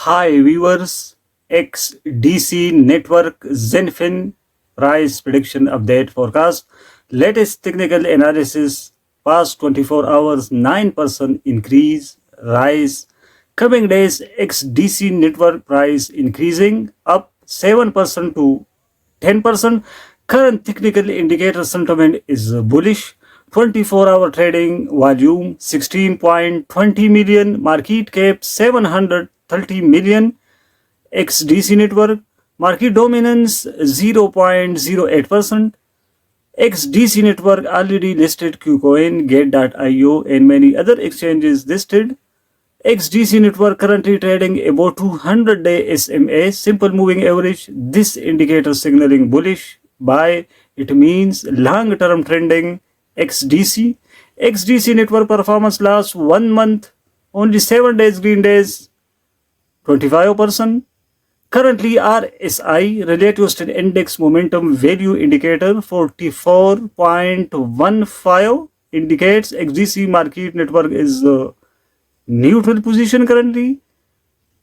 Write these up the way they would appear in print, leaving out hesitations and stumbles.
Hi viewers, XDC network Zenfin price prediction update forecast. Latest technical analysis, past 24 hours 9% increase, rise. Coming days XDC network price increasing up 7% to 10%. Current technical indicator sentiment is bullish. 24-hour trading volume 16.20 million, market cap 730 million. XDC network market dominance 0.08%. XDC network already listed Qcoin, Get.io and many other exchanges listed. XDC network currently trading above 200-day SMA, simple moving average. This indicator signaling bullish buy. It means long-term trending. XDC network performance last 1 month, only 7 days green days, 25%. Currently RSI, relative strength index momentum value indicator 44.15 indicates XDC market network is neutral position currently.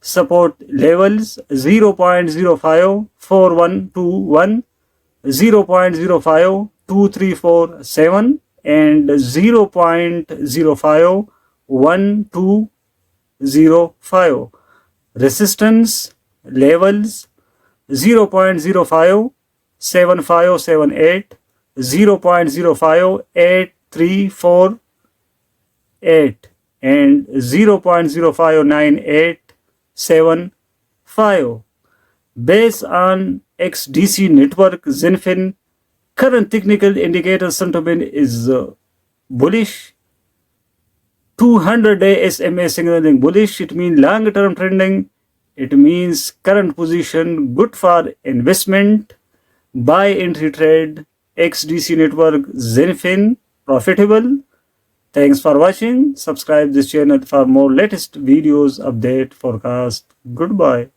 Support levels 0.05 4121, 0.05 2347 and 0.05 1205. Resistance levels 0.05 7578, 0.05 8348 and 0.059875. Based on XDC network Zenfin, current technical indicator sentiment is bullish. 200-day SMA signaling bullish. It means long-term trending. It means current position good for investment. Buy entry trade. XDC network Zenfin profitable. Thanks for watching. Subscribe this channel for more latest videos, update, forecast. Goodbye.